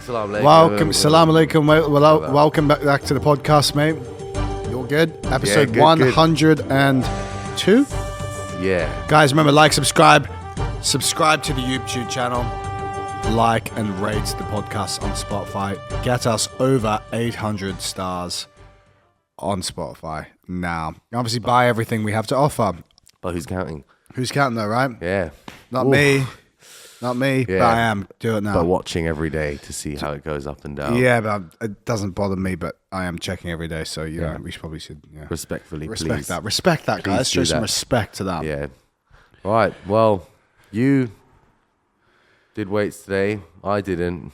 Salam alaikum. Welcome back to the podcast, mate. You're good? Episode 102? Yeah. Guys, remember, subscribe to the YouTube channel, like and rate the podcast on Spotify. Get us over 800 stars on Spotify now. Obviously, buy everything we have to offer. But who's counting? Who's counting though, right? Yeah. Not me, but I am. Do it now. But watching every day to see how it goes up and down. Yeah, but it doesn't bother me, but I am checking every day, so know, we probably should respectfully respect please. that. Respect that, guys. Let's show some respect to that. Yeah. All right. Well, you did weights today. I didn't.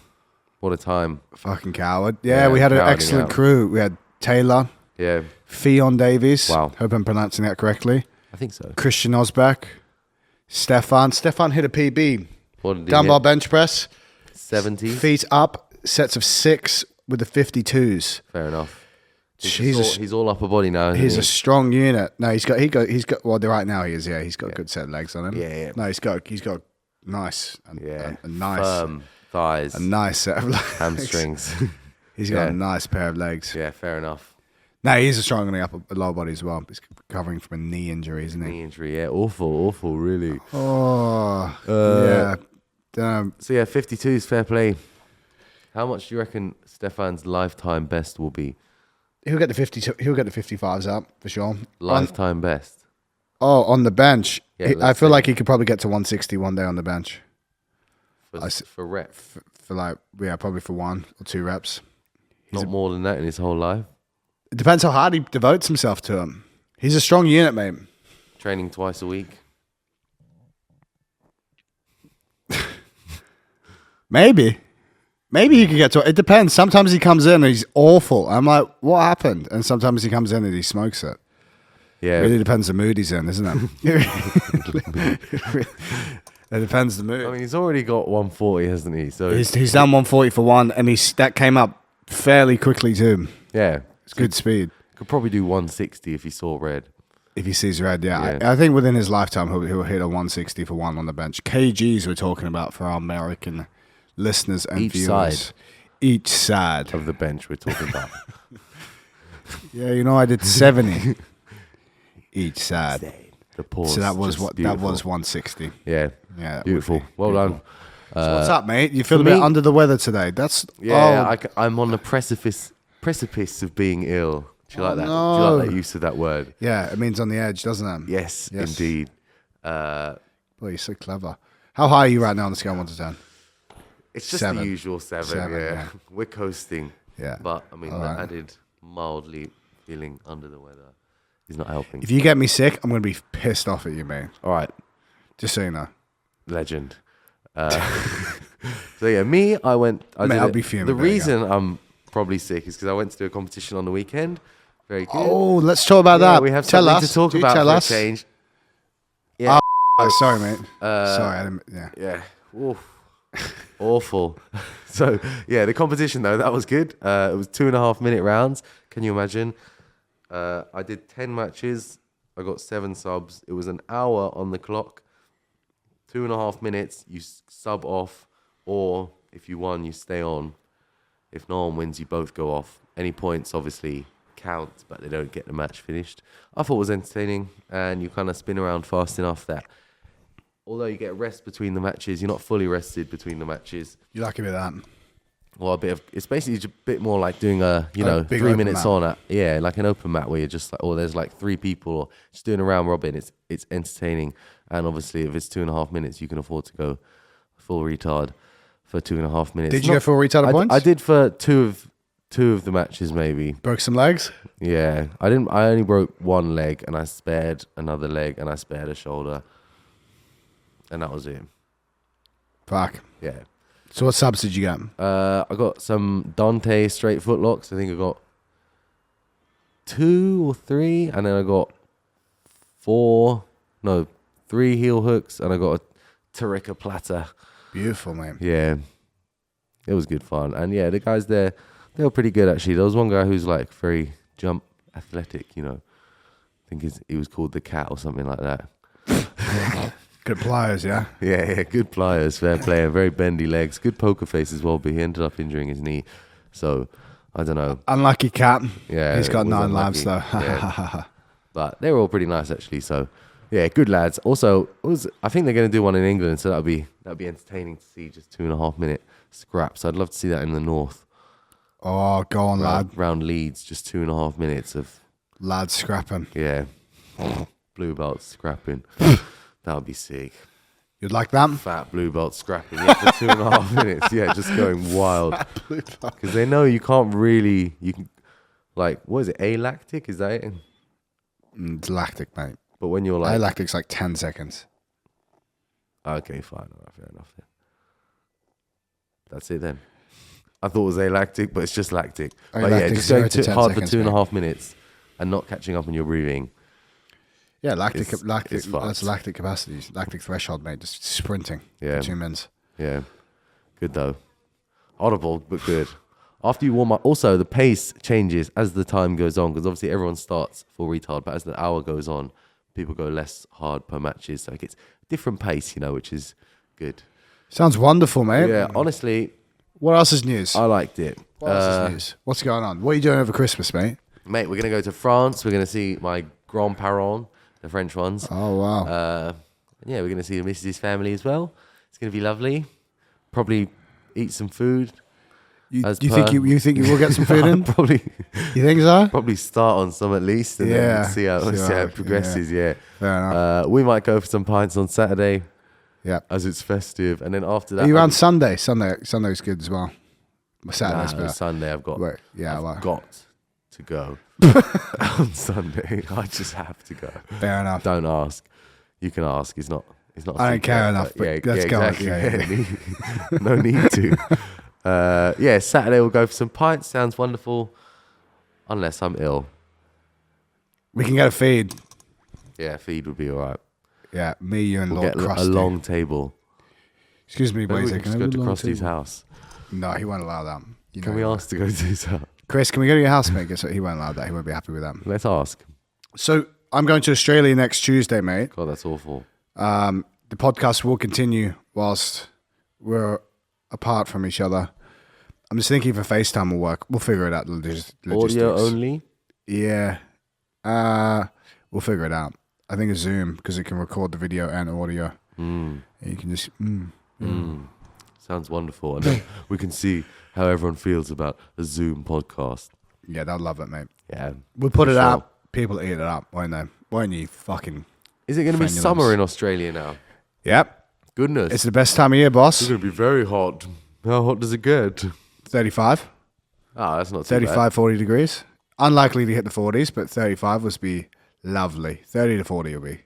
What a time. Fucking coward. Yeah, we had an excellent crew. We had Taylor. Yeah. Theon Davies. Wow. Hope I'm pronouncing that correctly. I think so. Christian Osbeck. Stefan hit a PB. What did he Dumbbell hit? bench press. 70. Feet up. Sets of 6 with the 52s. Fair enough. He's all upper body now. He's a strong unit. No, he's got. Well, right now he is. Yeah, he's got a good set of legs on him. Yeah. No, he's got nice. A nice firm thighs. A nice set of legs. Hamstrings. He's got a nice pair of legs. Yeah, fair enough. No, he's a strong on the lower body as well. He's recovering from a knee injury, isn't he? Knee injury, yeah. Awful, really. Oh, yeah. Damn. So, 52s, fair play. How much do you reckon Stefan's lifetime best will be? He'll get the 52. He'll get the 55s up for sure. Lifetime best. Oh, on the bench. Yeah, I feel like he could probably get to 160 one day on the bench. For rep. Probably for 1 or 2 reps. Not more than that in his whole life. It depends how hard he devotes himself to him. He's a strong unit, mate. Training twice a week. Maybe he could get to it. It depends. Sometimes he comes in and he's awful. I'm like, what happened? And sometimes he comes in and he smokes it. Yeah. It really depends the mood he's in, isn't it? It depends the mood. I mean, he's already got 140, hasn't he? So he's done 140 for 1, and that came up fairly quickly too. Yeah. It's good speed. Could probably do 160 if he saw red. If he sees red, yeah. I think within his lifetime, he'll hit a 160 for 1 on the bench. KGs we're talking about for our American listeners and viewers. Each side of the bench we're talking about. Yeah, I did 70 each side. The pause. So that was 160. Yeah. Beautiful. Well done. So what's up, mate? You feel a bit under the weather today? I'm on the precipice of being ill. Do you like that? No. Do you like that use of that word? Yeah, it means on the edge, doesn't it? Yes. Indeed. Boy, you're so clever. How high are you right now on the scale 1 to 10? It's just the usual 7. Yeah. We're coasting. Yeah. But I mean, the added mildly feeling under the weather is not helping. If you get me sick, I'm going to be pissed off at you, mate. All right. Just so you know. Legend. So yeah, me, I'll be fuming. The reason I'm probably sick is because I went to do a competition on the weekend. Very good. Oh, let's talk about that. We have something to talk about for a change. Yeah. Sorry, mate. Sorry, I didn't. Yeah. Yeah. Oof. Awful. So yeah, the competition though, that was good. It was 2.5 minute rounds. Can you imagine? I did 10 matches. I got 7 subs. It was an hour on the clock. 2.5 minutes, you sub off, or if you won, you stay on. If no one wins, you both go off. Any points obviously count, but they don't get the match finished. I thought it was entertaining, and you kind of spin around fast enough that although you get rest between the matches, you're not fully rested between the matches. You like a bit of that? Well, it's basically a bit more like doing 3 minutes on like an open mat where you're just like, there's like 3 people, or just doing a round robin. It's entertaining, and obviously if it's 2.5 minutes, you can afford to go full retard for 2.5 minutes. Did you go full retard at points? I did for two of the matches maybe. Broke some legs? Yeah, I didn't. I only broke 1 leg, and I spared another leg, and I spared a shoulder, and that was it. Fuck. Yeah. So what subs did you get? I got some Dante straight footlocks. I think I got 2 or 3, and then I got 3 heel hooks, and I got a Tarika platter. Beautiful, man. Yeah, it was good fun, and yeah, the guys there, they were pretty good actually. There was one guy who's like very jump athletic, I think he was called the Cat or something like that. Good pliers, yeah. Yeah, good pliers, fair play, and very bendy legs. Good poker face as well, but he ended up injuring his knee. So, I don't know. Unlucky cat. Yeah, He's got it was 9 unlucky. lives, though. Yeah. But they were all pretty nice, actually. So, yeah, good lads. Also, I think they're going to do one in England, so that'll be entertaining to see, just 2.5 minute scraps. I'd love to see that in the north. Oh, go on, lad. Round Leeds, just 2.5 minutes of... Lad scrapping. Yeah. Blue belts scrapping. That would be sick. You'd like that? Fat blue belt scrapping, yeah, for 2.5 minutes. Yeah, just going wild. Because they know you can't really, you can, like, what is it, alactic? Is that it? It's lactic, mate. But when you're like... Alactic's like 10 seconds. Okay, fine. All right, fair enough then. That's it then. I thought it was alactic, but it's just lactic. But yeah, just going hard for 2.5 minutes and not catching up on your breathing. Yeah, lactic. It's That's lactic capacity, lactic threshold, mate. Just sprinting. Yeah. For 2 minutes. Yeah, good though. Audible, but good. After you warm up, also the pace changes as the time goes on, because obviously everyone starts full retard, but as the hour goes on, people go less hard per matches, so it gets different pace, which is good. Sounds wonderful, mate. Yeah, honestly, what else is news? I liked it. What else is news? What's going on? What are you doing over Christmas, mate? Mate, we're gonna go to France. We're gonna see my grands-parents, the French ones. Oh wow. Yeah, we're gonna see the missus' family as well. It's gonna be lovely. Probably eat some food. You think you will get some food in? Probably. You think so? Probably start on some at least, and then see how it progresses. Yeah. Fair enough. We might go for some pints on Saturday. Yeah. As it's festive, and then after that, Are you around Sunday? Sunday's good as well. Saturday's better. Sunday I've got. Wait, yeah, I've got to go on Sunday. I just have to go. Fair enough. Don't ask. You can ask. It's not. I don't care enough. But let's go. Exactly. Yeah. No need to. Saturday we'll go for some pints. Sounds wonderful. Unless I'm ill. We can get a feed. Yeah, feed would be all right. Yeah, me, you, and We'll Lord get Krusty. a long table. Excuse me, Maybe boys. we can just go to Krusty's house. No, he won't allow that. Can we ask to go to his house? Chris, can we go to your house, mate? Guess what? He won't allow that. He won't be happy with that. Let's ask. So I'm going to Australia next Tuesday, mate. God, that's awful. The podcast will continue whilst we're apart from each other. I'm just thinking if a FaceTime will work. We'll figure it out. Logistics. Audio only? Yeah. We'll figure it out. I think it's Zoom because it can record the video and audio. And you can just... Sounds wonderful. And then we can see how everyone feels about a Zoom podcast. Yeah, they'll love it, mate. Yeah. We'll put it out. People eat it up, won't they? Won't you fucking... Is it going to be summer in Australia now? Yep. Goodness. It's the best time of year, boss. It's going to be very hot. How hot does it get? 35. Ah, that's not too 35, bad. 40 degrees. Unlikely to hit the 40s, but 35 would be lovely. 30 to 40 will be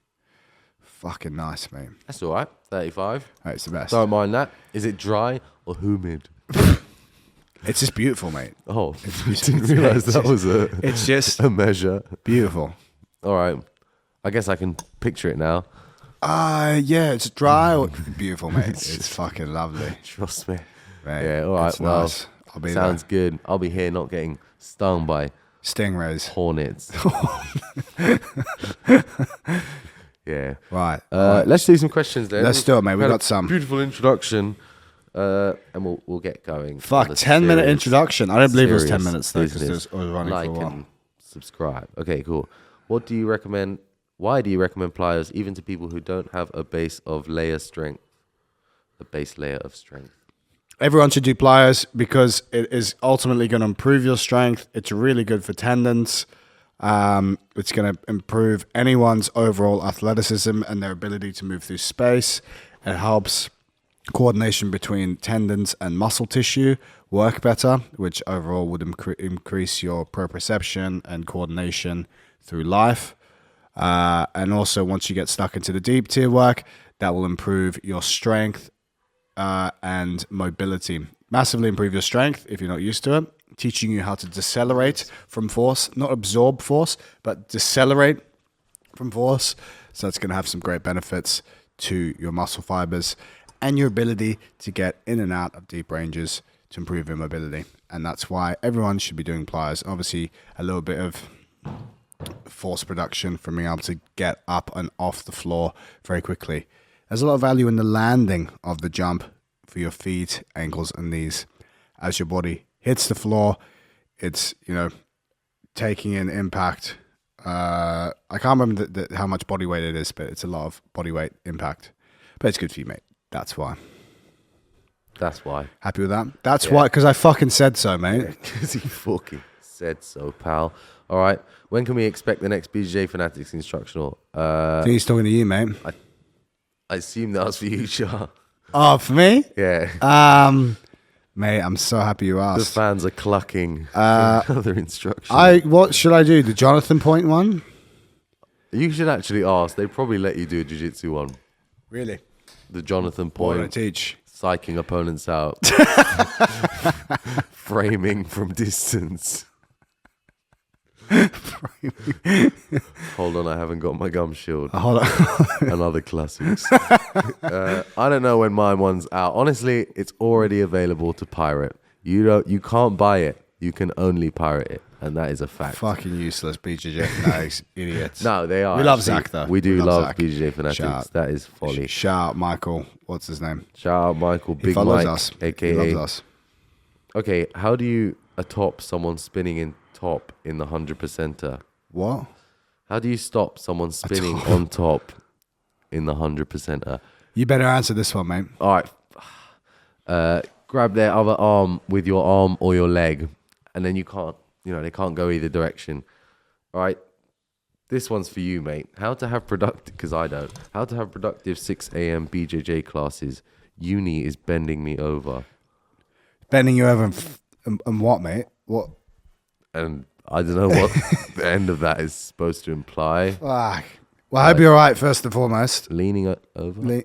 fucking nice, mate. That's all right. 35. It's the best. Don't mind that. Is it dry or humid? It's just beautiful, mate. Oh, I didn't realise that was It's just a measure. beautiful. All right. I guess I can picture it now. Yeah, it's dry or beautiful, mate. It's fucking lovely. Trust me. Mate, Yeah, all right. it's Well, nice. I'll be sounds good. I'll be here not getting stung by Stingrays. hornets. Yeah. Right. Let's do some questions then. Let's do it, mate. We've Had a got some. beautiful introduction, and we'll get going. Fuck, 10-minute introduction. I don't believe it was 10 minutes, though, because it was running like for a while. and subscribe. Okay, cool. What do you recommend? Why do you recommend pliers, even to people who don't have a base layer of strength? Everyone should do pliers because it is ultimately going to improve your strength. It's really good for tendons. It's going to improve anyone's overall athleticism and their ability to move through space. It helps coordination between tendons and muscle tissue work better, which overall would increase your proprioception and coordination through life. And also, once you get stuck into the deep tier work, that will improve your strength and mobility. Massively improve your strength if you're not used to it. Teaching you how to decelerate from force, not absorb force, but decelerate from force. So it's going to have some great benefits to your muscle fibers and your ability to get in and out of deep ranges to improve your mobility. And that's why everyone should be doing pliers. Obviously, a little bit of force production from being able to get up and off the floor very quickly. There's a lot of value in the landing of the jump for your feet, ankles, and knees. As your body hits the floor, it's, taking in impact. I can't remember how much body weight it is, but it's a lot of body weight impact. But it's good for you, mate. That's why. That's why. Happy with that? That's why, because I fucking said so, mate. Because he fucking said so, pal. All right. When can we expect the next BJJ Fanatics Instructional? I think he's talking to you, mate. I assume that was for you, Shah. Oh, for me? Yeah. Mate, I'm so happy you asked. The fans are clucking for another instruction. What should I do? The Jonathan Point one? You should actually ask. They probably let you do a jiu-jitsu one. Really? The Jonathan What do I Point. teach? Psyching opponents out. Framing from distance. Hold on, I haven't got my gum shield. Hold on. And other classics. I don't know when my one's out. Honestly, it's already available to pirate. You can't buy it. You can only pirate it, and that is a fact. Fucking useless BJJ fanatics, idiots. No, they are. We love Zach, though. We do love Zach. BJJ Fanatics. Shout. That is folly. Shout out Michael. What's his name? Shout out Michael, He Big follows Mike, us. aka. He loves us. Okay, how do you atop someone spinning in top in the 100%er? What? How do you stop someone spinning on top in the 100%er? You better answer this one, mate. All right. Grab their other arm with your arm or your leg, and then you can't, they can't go either direction. All right. This one's for you, mate. How to have productive, because I don't. How to have productive 6 a.m. BJJ classes. Uni is bending me over. Bending you over and what, mate? What? And I don't know what the end of that is supposed to imply. Fuck. Well, I hope you're all right, first and foremost. Leaning over?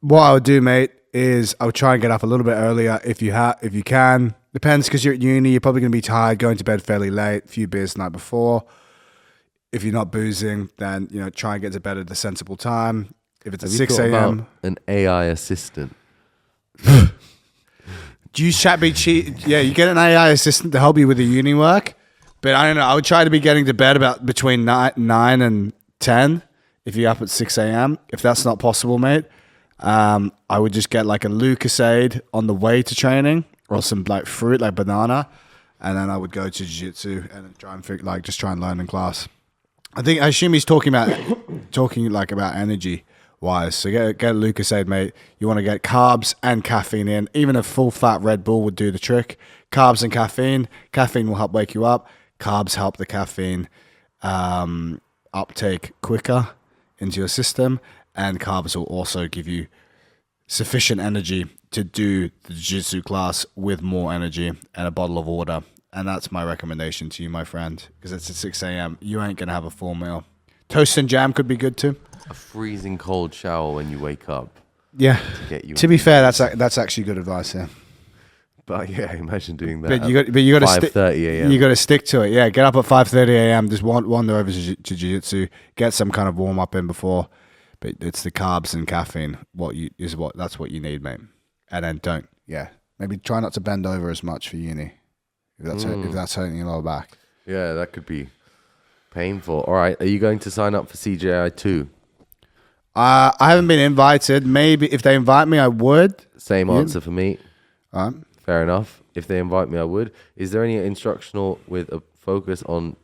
What I would do, mate, is I would try and get up a little bit earlier if you can. Depends, because you're at uni, you're probably going to be tired, going to bed fairly late, a few beers the night before. If you're not boozing, then, try and get to bed at a sensible time. If it's at 6 a.m. An AI assistant. Do you Yeah, you get an AI assistant to help you with the uni work. But I don't know. I would try to be getting to bed about between 9 and 10 if you're up at 6 a.m. If that's not possible, mate, I would just get like a Lucasade on the way to training or some like fruit, like banana. And then I would go to jiu-jitsu and try and try and learn in class. I assume he's talking about energy wise. So get a Lucasade, mate. You want to get carbs and caffeine in. Even a full fat Red Bull would do the trick. Carbs and caffeine. Caffeine will help wake you up. Carbs help the caffeine uptake quicker into your system, and carbs will also give you sufficient energy to do the jiu-jitsu class with more energy and a bottle of water. And that's my recommendation to you, my friend, because it's at 6 a.m. You ain't going to have a full meal. Toast and jam could be good too. A freezing cold shower when you wake up. Yeah. To be fair, that's actually good advice. Yeah. But yeah, imagine doing that. But you got to 5:30 a.m. You got to stick to it. Yeah, get up at 5:30 a.m. Just wander over to jiu-jitsu. Get some kind of warm up in before. But it's the carbs and caffeine. That's what you need, mate. And then maybe try not to bend over as much for uni. If that's hurting your lower back. Yeah, that could be painful. All right, are you going to sign up for CJI2? I haven't been invited. Maybe if they invite me, I would. Same answer for me. All right. Fair enough. If they invite me, I would. Is there any instructional with a focus on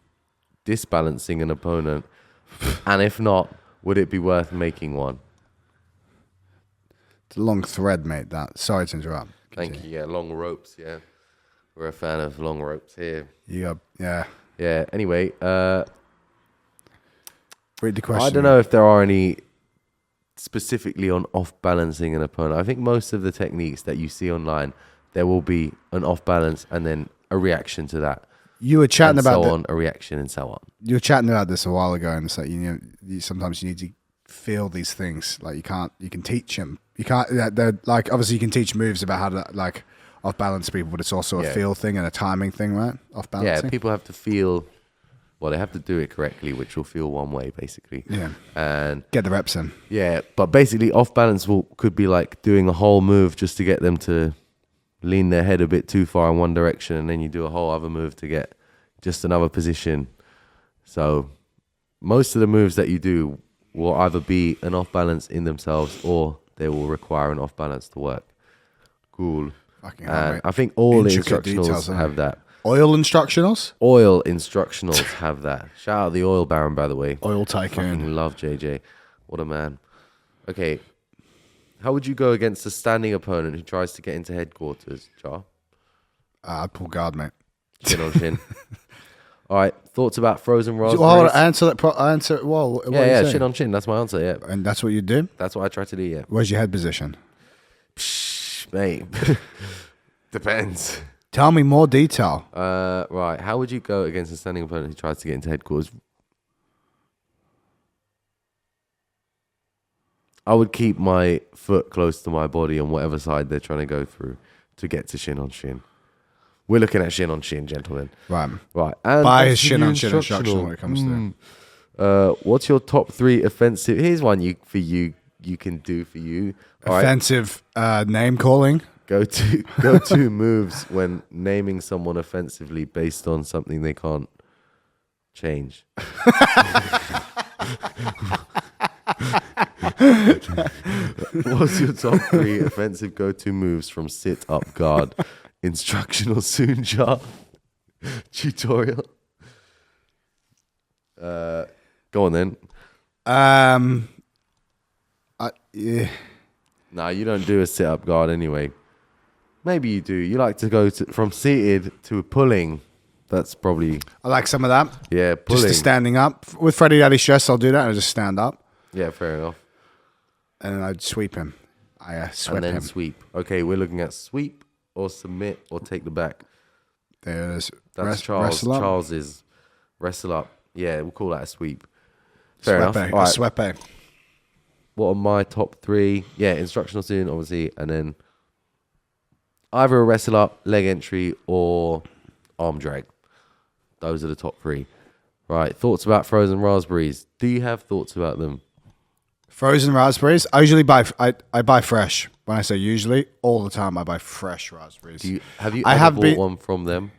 disbalancing an opponent? And if not, would it be worth making one? It's a long thread, mate. Sorry to interrupt. Thank you. Yeah, long ropes. Yeah, we're a fan of long ropes here. Yeah. Anyway, read the question. I don't know if there are any specifically on off balancing an opponent. I think most of the techniques that you see online, there will be an off balance and then a reaction to that. You were chatting about a reaction and so on. You were chatting about this a while ago, and it's like sometimes you need to feel these things. Like you can teach them. You can't. They're like obviously you can teach moves about how to like off balance people, but it's also a feel thing and a timing thing, right? Off balancing. Yeah, people have to feel. Well, they have to do it correctly, which will feel one way basically. Yeah, and get the reps in. Yeah, but basically off balance could be like doing a whole move just to get them to lean their head a bit too far in one direction, and then you do a whole other move to get just another position. So most of the moves that you do will either be an off balance in themselves or they will require an off balance to work. Cool. Fucking hell, mate. I think all the Intricate instructionals details, have that. Oil instructionals? Oil instructionals have that. Shout out the oil baron, by the way. Oil tycoon. Fucking love JJ. What a man. Okay. How would you go against a standing opponent who tries to get into headquarters, Jar? I'd pull guard, mate. Shin on shin. All right. Thoughts about frozen raspberries? Well, answer that. Answer. Well, what yeah, you shin on shin. That's my answer. Yeah, and that's what you do. that's what I try to do. Yeah, Where's your head position? Psh, mate. Depends. Tell me more detail. Right. How would you go against a standing opponent who tries to get into headquarters? I would keep my foot close to my body on whatever side they're trying to go through to get to shin on shin. We're looking at shin on shin, gentlemen. Right. And Buy that's his shin the on shin instructional when it comes to. What's your top 3 offensive? Here's one you can do for you. All offensive name calling. Go to moves when naming someone offensively based on something they can't change. What's your top 3 offensive go-to moves from sit up guard? Instructional soon, Jar. Tutorial. Go on then. Yeah. Nah, you don't do a sit up guard anyway. Maybe you do. You like to go from seated to pulling. That's probably. I like some of that. Yeah, pulling. Just to standing up. With Freddie Daddy Stress, I'll do that and I just stand up. Yeah, fair enough. And then I'd sweep him. I sweep him. And then sweep. Okay, we're looking at sweep or submit or take the back. There it is. That's Charles's wrestle up. Yeah, we'll call that a sweep. Fair enough. All right. Swepe. What are my top 3? Yeah, instructional soon, obviously, and then either a wrestle up, leg entry, or arm drag. Those are the top 3. Right. Thoughts about frozen raspberries? Do you have thoughts about them? Frozen raspberries. I usually buy. I buy fresh. When I say usually, all the time I buy fresh raspberries. Have you ever bought one from them?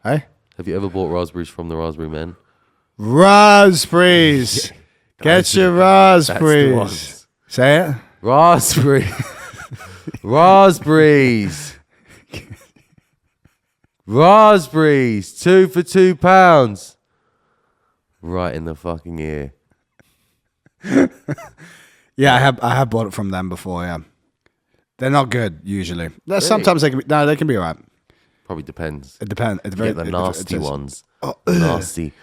Hey, have you ever bought raspberries from the Raspberry Men? Raspberries. Get your raspberries. Say it. Raspberry. Raspberries. Raspberries. 2 for £2. Right in the fucking ear. Yeah, I have bought it from them before. Yeah, they're not good usually. Really? Sometimes they can be. No, they can be alright. Probably depends. It depends. The nasty ones. Oh, nasty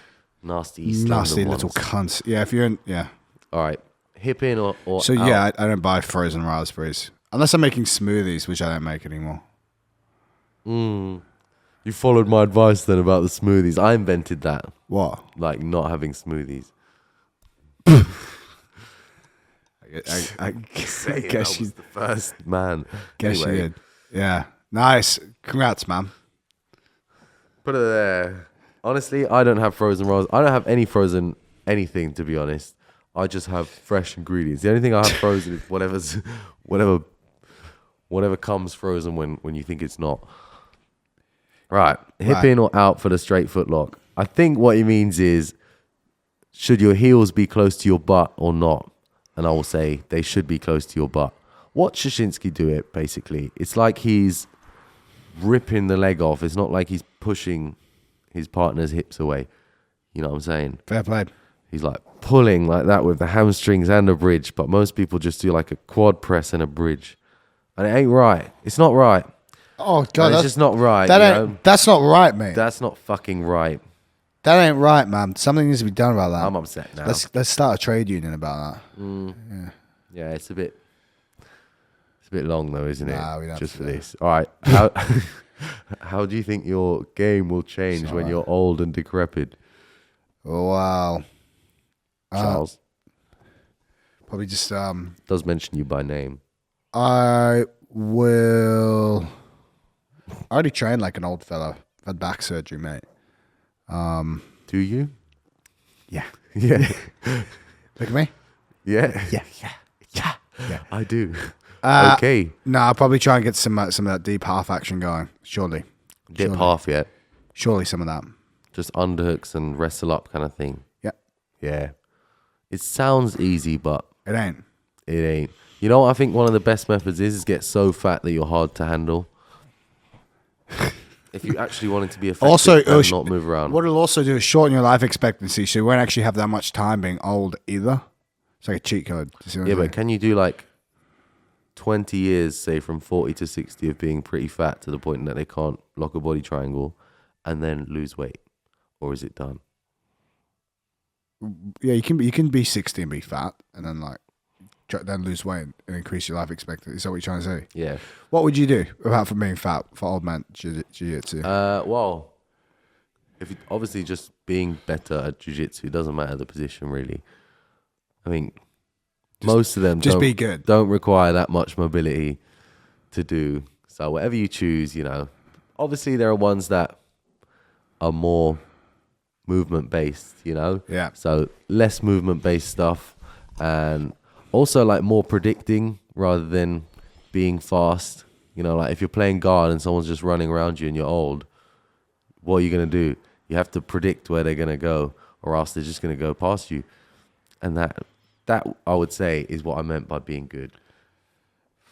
East London little ones. cunts. Yeah, if you're in. Yeah. All right, hip in or so out. Yeah, I don't buy frozen raspberries unless I'm making smoothies, which I don't make anymore. You followed my advice then about the smoothies. I invented that. What? Like not having smoothies. I guess she's the first man. Guess anyway, you did. Yeah. Nice. Congrats, man. Put it there. Honestly, I don't have frozen rolls. I don't have any frozen anything, to be honest. I just have fresh ingredients. The only thing I have frozen is whatever comes frozen when you think it's not. Right. Hip in or out for the straight foot lock. I think what he means is, should your heels be close to your butt or not? And I will say they should be close to your butt. Watch Shashinsky do it, basically. It's like he's ripping the leg off. It's not like he's pushing his partner's hips away. You know what I'm saying? Fair play. He's like pulling like that with the hamstrings and a bridge. But most people just do like a quad press and a bridge. And it ain't right. It's not right. Oh, God. It's just not right. That's not right, mate. That's not fucking right. That ain't right, man. Something needs to be done about that. I'm upset now. Let's start a trade union about that. Yeah, it's a bit long though, isn't it? Nah, we don't just have to for do this. All right. How do you think your game will change when you're old and decrepit? Oh, wow. Charles probably just does mention you by name. I already trained like an old fella. I've had back surgery, mate. Do you? Yeah. Yeah. Look at me. Yeah. Yeah. I do. Okay. No, I'll probably try and get some of that deep half action going. Surely. Dip half, yeah. Surely some of that. Just underhooks and wrestle up kind of thing. Yeah. Yeah. It sounds easy, but It ain't. it ain't. You know what I think one of the best methods is get so fat that you're hard to handle. If you actually wanted to be effective Also, and not move around. What it'll also do is shorten your life expectancy, so you won't actually have that much time being old either. It's like a cheat code. Yeah, but can you do like 20 years, say from 40 to 60 of being pretty fat to the point that they can't lock a body triangle and then lose weight? Or is it done? Yeah, you can be 60 and be fat, and then then lose weight and increase your life expectancy. Is that what you're trying to say? Yeah. What would you do apart from being fat for old man jiu-jitsu? Well, if you, obviously just being better at jiu-jitsu, it doesn't matter the position really. I mean, most of them just be good. Don't require that much mobility to do. So whatever you choose, obviously there are ones that are more movement based, Yeah. So less movement based stuff, and also like more predicting rather than being fast. Like if you're playing guard and someone's just running around you and you're old, what are you going to do? You have to predict where they're going to go, or else they're just going to go past you. And that I would say is what I meant by being good.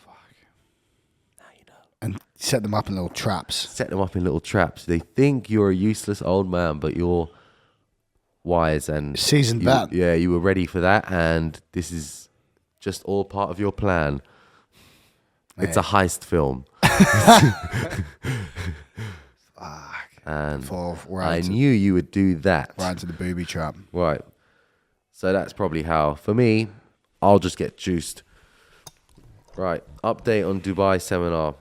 Now you know. And set them up in little traps. Set them up in little traps. They think you're a useless old man, but you're wise and seasoned vet. Yeah, you were ready for that, and this is just all part of your plan. Man. It's a heist film. Fuck. And I knew you would do that. Right into the booby trap. Right. So that's probably how. For me, I'll just get juiced. Right. Update on Dubai seminar.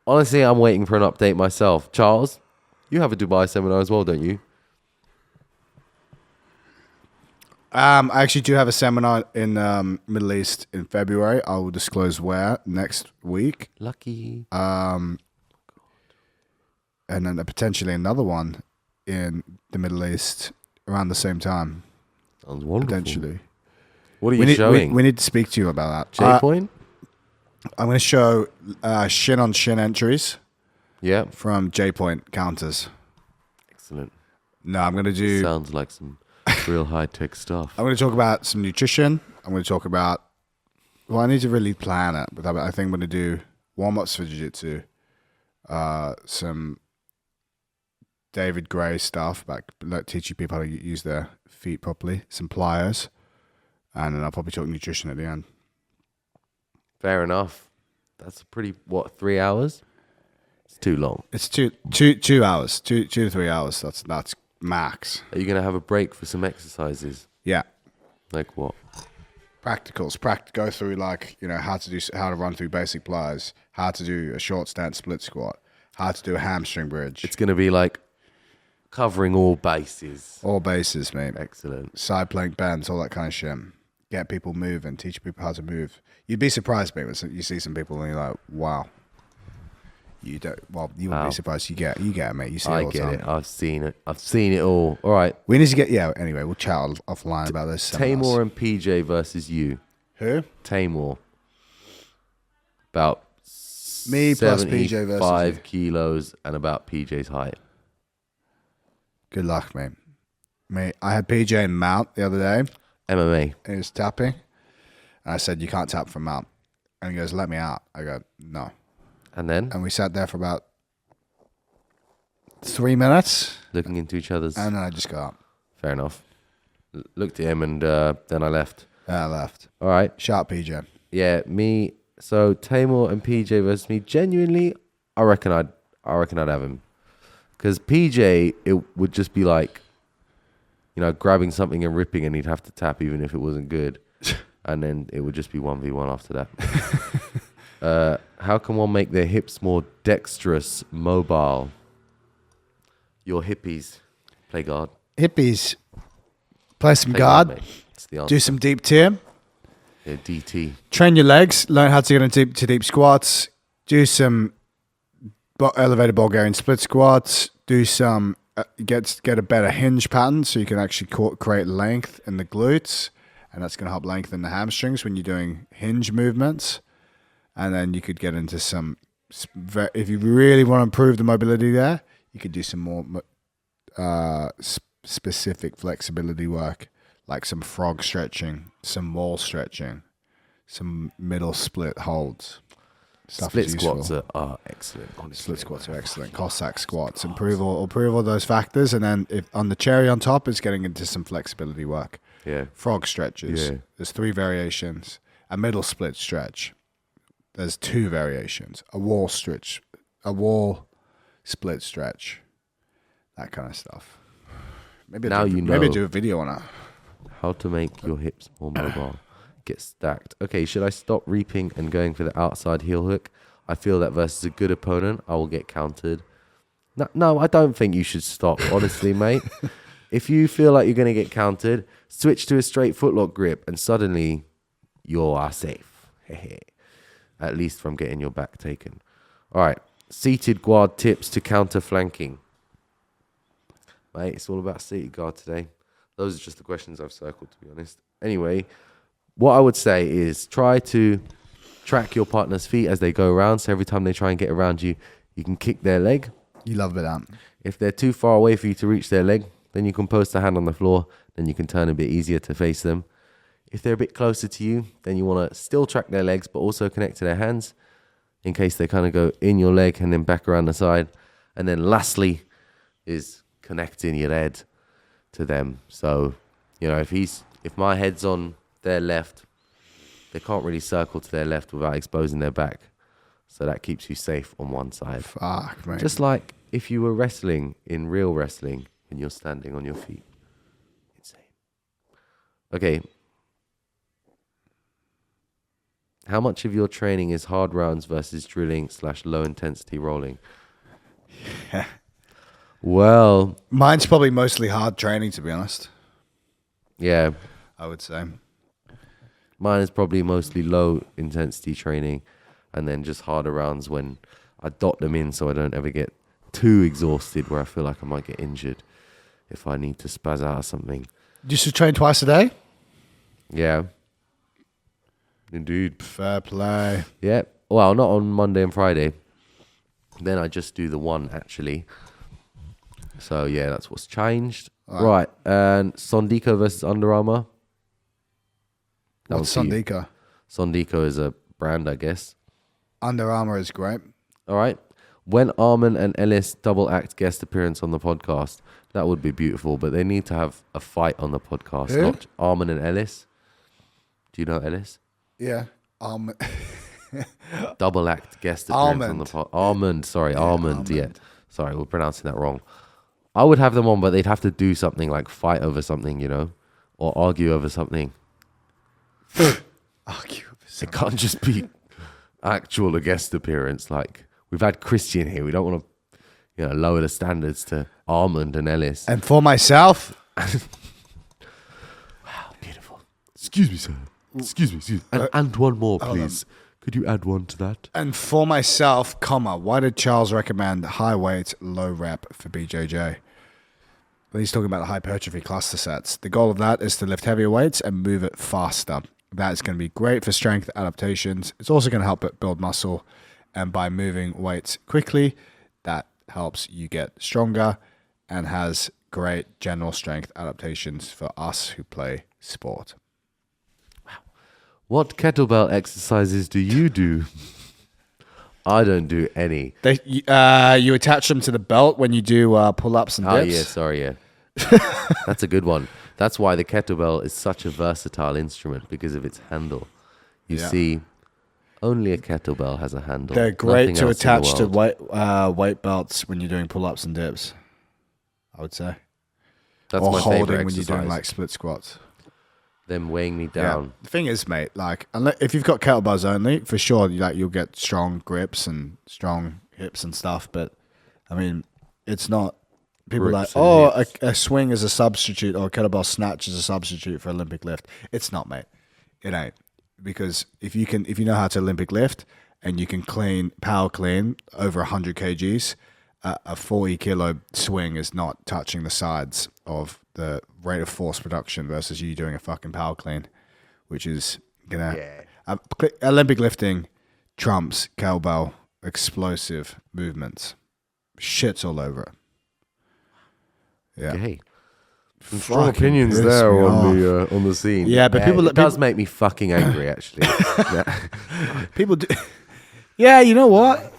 Honestly, I'm waiting for an update myself. Charles, you have a Dubai seminar as well, don't you? I actually do have a seminar in Middle East in February. I will disclose where next week. Lucky. And then potentially another one in the Middle East around the same time. Sounds wonderful. Potentially. What are you showing? We need to speak to you about that. J-point? I'm going to show Shin on Shin entries. Yeah. From J-point counters. Excellent. No, I'm going to do... Sounds like some real high-tech stuff. I'm going to talk about some nutrition. I'm going to talk about... Well, I need to really plan it. But I think I'm going to do warm-ups for jiu-jitsu. Some David Gray stuff, like teaching people how to use their feet properly. Some plyos. And then I'll probably talk nutrition at the end. Fair enough. That's a pretty, 3 hours? It's too long. It's 2 hours. 2 to 3 hours. That's max. Are you going to have a break for some exercises? Yeah. Like what? Practicals. Go through how to run through basic pliers, how to do a short stance split squat, how to do a hamstring bridge. It's going to be like covering all bases. All bases, mate. Excellent. Side plank bends, all that kind of shit. Get people moving, teach people how to move. You'd be surprised, mate, when you see some people and you're like, wow. You don't. Well, you wouldn't be surprised. You get it, mate. You see it all the time. I get it. I've seen it all. All right. We need to get. Yeah. Anyway, we'll chat offline about this. Tamor and PJ versus you. Who? Tamor. About me plus PJ versus 5 kilos and about PJ's height. Good luck, mate. Mate, I had PJ in mount the other day. MMA. And he was tapping. And I said, you can't tap from mount. And he goes, let me out. I go, no. And then? And we sat there for about 3 minutes. Looking into each other's... And then I just got up. Fair enough. Looked at him and then I left. I left. All right. Sharp PJ. Yeah, me. So Tamor and PJ versus me. Genuinely, I reckon I'd have him. Because PJ, it would just be like, grabbing something and ripping, and he'd have to tap even if it wasn't good. And then it would just be 1v1 after that. How can one make their hips more dexterous, mobile? Your hippies. Play guard. Hippies. Play some Play guard. mate. It's the answer. Do some deep tier. Yeah, DT. Train your legs. Learn how to get into deep squats. Do some elevated Bulgarian split squats. Do some... get a better hinge pattern so you can actually create length in the glutes, and that's going to help lengthen the hamstrings when you're doing hinge movements. And then you could get into some, if you really want to improve the mobility there, you could do some more specific flexibility work, like some frog stretching, some wall stretching, some middle split holds. Stuff Split is squats useful. are excellent. Honestly. Split squats are excellent. Cossack squats. Improve all those factors, and then if on the cherry on top is getting into some flexibility work. Yeah. Frog stretches. Yeah. There's 3 variations. A middle split stretch. There's 2 variations. A wall stretch. A wall split stretch. That kind of stuff. Maybe maybe do a video on it. How to make your hips more mobile. Get stacked. Okay, should I stop reaping and going for the outside heel hook? I feel that versus a good opponent, I will get countered. No, I don't think you should stop, honestly, mate. If you feel like you're going to get countered, switch to a straight footlock grip and suddenly you are safe. At least from getting your back taken. All right, seated guard tips to counter flanking. Mate, it's all about seated guard today. Those are just the questions I've circled, to be honest. Anyway, what I would say is try to track your partner's feet as they go around. So every time they try and get around you, you can kick their leg. You love that. If they're too far away for you to reach their leg, then you can post a hand on the floor. Then you can turn a bit easier to face them. If they're a bit closer to you, then you want to still track their legs, but also connect to their hands in case they kind of go in your leg and then back around the side. And then lastly is connecting your head to them. So, you know, if my head's on their left, they can't really circle to their left without exposing their back. So that keeps you safe on one side. Fuck, mate. Just like if you were wrestling in real wrestling and you're standing on your feet. Insane. Okay. How much of your training is hard rounds versus drilling / low intensity rolling? Well, mine's probably mostly hard training, to be honest. Yeah. I would say. Mine is probably mostly low intensity training and then just harder rounds when I dot them in so I don't ever get too exhausted where I feel like I might get injured if I need to spaz out or something. You should train twice a day? Yeah. Indeed. Fair play. Yeah. Well, not on Monday and Friday. Then I just do the one, actually. So, yeah, that's what's changed. Right. And Sondiko versus Under Armour. What's Sondiko? Sondiko is a brand, I guess. Under Armour is great. All right. When Armin and Ellis double act guest appearance on the podcast, that would be beautiful. But they need to have a fight on the podcast. Who? Not Armin and Ellis. Do you know Ellis? Yeah. Double act guest appearance on the podcast. Almond. Almond. Yeah. Sorry, we're pronouncing that wrong. I would have them on, but they'd have to do something like fight over something, you know, or argue over something. It can't just be actual guest appearance. Like, we've had Christian here. We don't want to, lower the standards to Armand and Ellis. And for myself... Wow, beautiful. Excuse me, sir. Excuse me. And one more, please. Could you add one to that? And for myself, why did Charles recommend high weight, low rep for BJJ? Well, he's talking about the hypertrophy cluster sets. The goal of that is to lift heavier weights and move it faster. That is going to be great for strength adaptations. It's also going to help it build muscle. And by moving weights quickly, that helps you get stronger and has great general strength adaptations for us who play sport. What kettlebell exercises do you do? I don't do any. You attach them to the belt when you do pull-ups and dips. Oh, yeah, sorry, yeah. That's a good one. That's why the kettlebell is such a versatile instrument, because of its handle. You see, only a kettlebell has a handle. They're great Nothing to else in the attach to world. weight belts when you're doing pull-ups and dips, I would say. That's or my holding favorite when exercise. you're doing like split squats. Them weighing me down. Yeah. The thing is, mate, like if you've got kettlebells only, for sure, you'll get strong grips and strong hips and stuff. But I mean, it's not. People Grips are like, and a swing is a substitute, or a kettlebell snatch is a substitute for Olympic lift. It's not, mate. It ain't, because if you know how to Olympic lift and you can power clean over 100 kgs, a 40 kilo swing is not touching the sides of the rate of force production versus you doing a fucking power clean, which is Olympic lifting trumps kettlebell explosive movements. Shit's all over it. Yeah. Okay. Some strong fucking opinions piss there me on the scene. Yeah, but it does make me fucking angry, actually. people do. Yeah, you know what?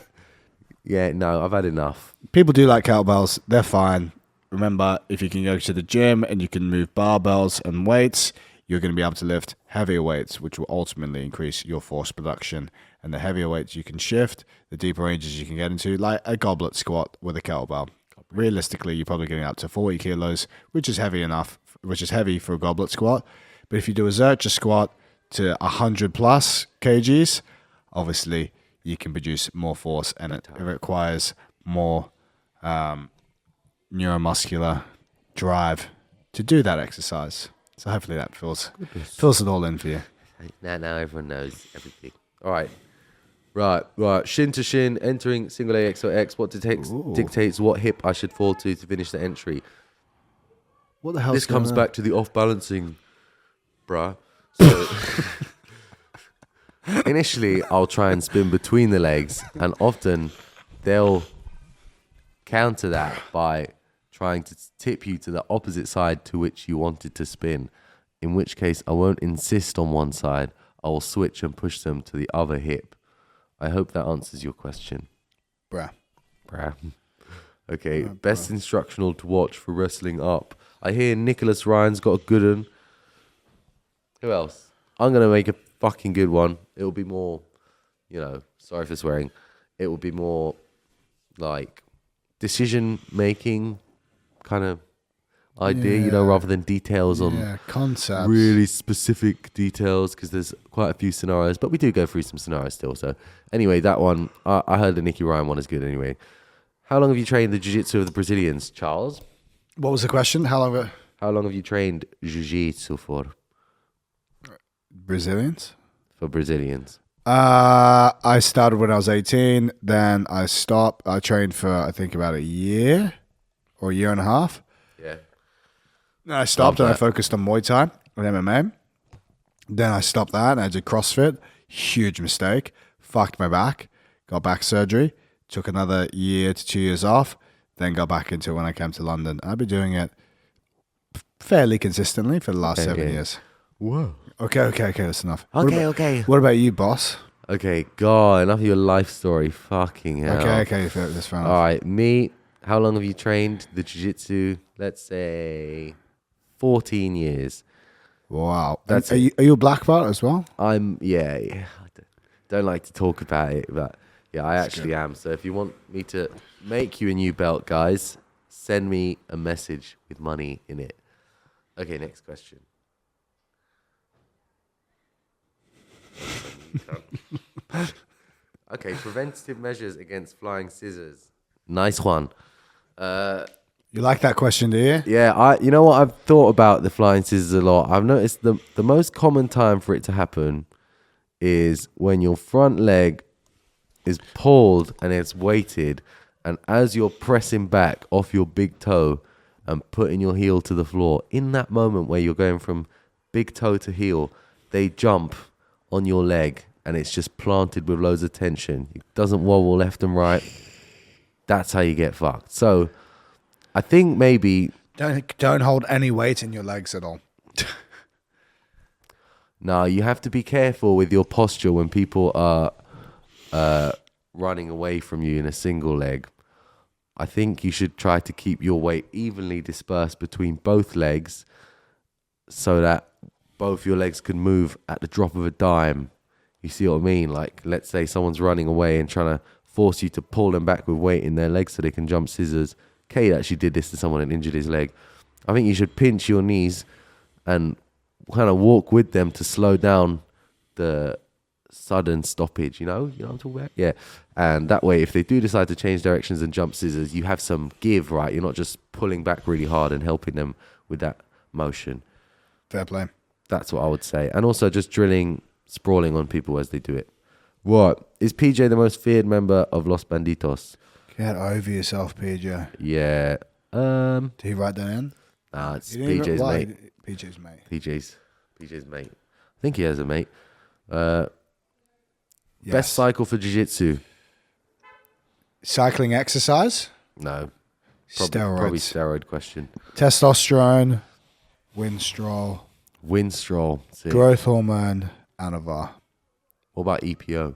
Yeah, no, I've had enough. People do like kettlebells. They're fine. Remember, if you can go to the gym and you can move barbells and weights, you're going to be able to lift heavier weights, which will ultimately increase your force production. And the heavier weights you can shift, the deeper ranges you can get into, like a goblet squat with a kettlebell. Realistically, you're probably getting up to 40 kilos, which is heavy enough, which is heavy for a goblet squat. But if you do a Zercher squat to 100 plus kgs, obviously you can produce more force, and it requires more neuromuscular drive to do that exercise. So hopefully that fills it all in for you. Now everyone knows everything. All right. Right. Shin to shin, entering single AXOX. What dictates what hip I should fall to finish the entry? What the hell? This comes back to the off balancing, bruh. So initially, I'll try and spin between the legs, and often they'll counter that by trying to tip you to the opposite side to which you wanted to spin. In which case, I won't insist on one side. I will switch and push them to the other hip. I hope that answers your question. Bruh. Okay, best instructional to watch for wrestling up. I hear Nicholas Ryan's got a good one. Who else? I'm going to make a fucking good one. It'll be more, sorry for swearing. It will be more like decision making kind of idea, rather than details on concepts. Really specific details, because there's quite a few scenarios, but we do go through some scenarios still. So anyway, that one, I heard the Nicky Ryan one is good anyway. How long have you trained the Jiu Jitsu of the Brazilians, Charles? What was the question? How long have you trained Jiu Jitsu for? Brazilians? For Brazilians. I started when I was 18, then I stopped. I trained for, I think, about a year or a year and a half. Yeah. I stopped and I focused on Muay Thai and MMA. Then I stopped that and I did CrossFit. Huge mistake. Fucked my back. Got back surgery. Took another year to 2 years off. Then got back into it when I came to London. I've been doing it fairly consistently for the last 7 years. Whoa. Okay, that's enough. Okay. What about you, boss? Okay, God, enough of your life story. Fucking hell. Okay, that's fine. All right, me, how long have you trained the Jiu-Jitsu? Let's say 14 years. Wow. Are you a black belt as well? Yeah. I don't like to talk about it, but yeah, I actually am. So if you want me to make you a new belt, guys, send me a message with money in it. Okay, next question. Okay, preventative measures against flying scissors. Nice one. You like that question, do you? Yeah, you know what? I've thought about the flying scissors a lot. I've noticed the most common time for it to happen is when your front leg is pulled and it's weighted, and as you're pressing back off your big toe and putting your heel to the floor, in that moment where you're going from big toe to heel, they jump on your leg and it's just planted with loads of tension. It doesn't wobble left and right. That's how you get fucked. So I think maybe don't hold any weight in your legs at all. No, you have to be careful with your posture when people are running away from you in a single leg. I think you should try to keep your weight evenly dispersed between both legs so that both your legs can move at the drop of a dime. You see what I mean? Like, let's say someone's running away and trying to force you to pull them back with weight in their legs so they can jump scissors. Kate actually did this to someone and injured his leg. I think you should pinch your knees and kind of walk with them to slow down the sudden stoppage, you know what I'm talking about? Yeah. And that way, if they do decide to change directions and jump scissors, you have some give, right? You're not just pulling back really hard and helping them with that motion. Fair play. That's what I would say. And also just sprawling on people as they do it. What? Is PJ the most feared member of Los Banditos? Get over yourself, PJ. Yeah. Did he write that in? Nah, it's PJ's mate. PJ's mate. PJ's mate. I think he has a mate. Yes. Best cycle for jiu-jitsu? Cycling exercise? No. Steroids. Probably steroid question. Testosterone. Winstrol. Winstrol. Sick. Growth hormone. Anavar. What about EPO?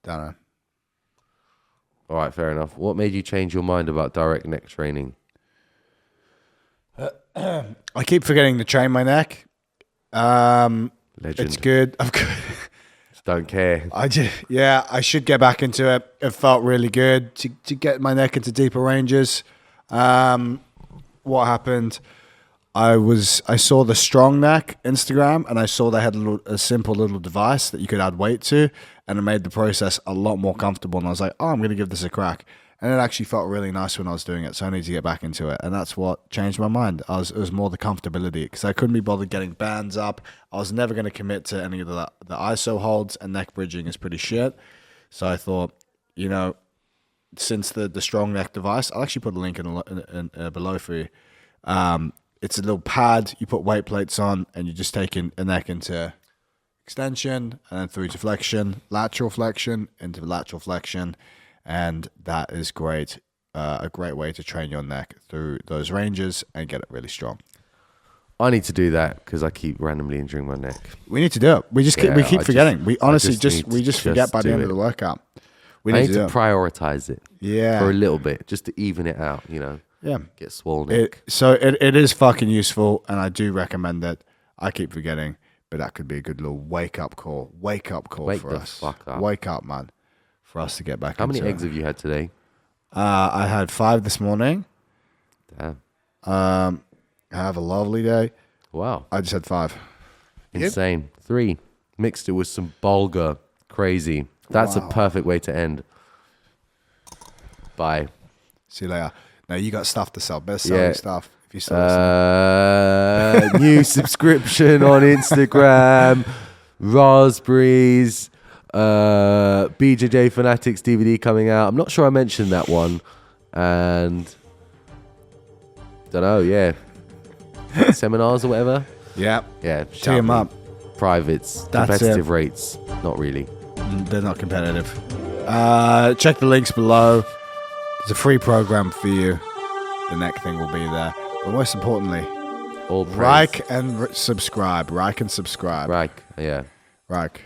Don't know. All right, fair enough. What made you change your mind about direct neck training? I keep forgetting to train my neck. Legend. It's good. Just don't care. I should get back into it. It felt really good to get my neck into deeper ranges. What happened? I saw the Strong Neck Instagram, and I saw they had a simple little device that you could add weight to, and it made the process a lot more comfortable. And I was like, oh, I'm going to give this a crack. And it actually felt really nice when I was doing it, so I need to get back into it. And that's what changed my mind. It was more the comfortability, because I couldn't be bothered getting bands up. I was never going to commit to any of the ISO holds, and neck bridging is pretty shit. So I thought, since the Strong Neck device, I'll actually put a link in below for you. It's a little pad. You put weight plates on, and you just take a neck into extension, and then through to flexion, lateral flexion, into lateral flexion. And that is great. A great way to train your neck through those ranges and get it really strong. I need to do that because I keep randomly injuring my neck. We need to do it. We keep forgetting. We honestly just forget by the end of the workout. I need to prioritize it. Yeah. For a little bit, just to even it out, Yeah. Get swollen neck. It is fucking useful, and I do recommend it. I keep forgetting, but that could be a good little wake up call. Wake up call for us. Fuck up. Wake up, man. For us to get back into it. How many eggs have you had today? I had 5 this morning. Damn. I have a lovely day. Wow. I just had 5. Insane. 3. Mixed it with some bulgur. Crazy. That's a perfect way to end. Bye. See you later. Now you got stuff to sell. Best selling stuff. If you sell new subscription on Instagram. Raspberries. BJJ Fanatics DVD coming out. I'm not sure I mentioned that one. And don't know, yeah. Seminars or whatever. Yeah. Yeah. Tee them up. Privates. That's competitive rates. Not really. They're not competitive. Check the links below. There's a free program for you. The neck thing will be there. But most importantly, All praise. like and subscribe. Like and subscribe. Right. Yeah. Right.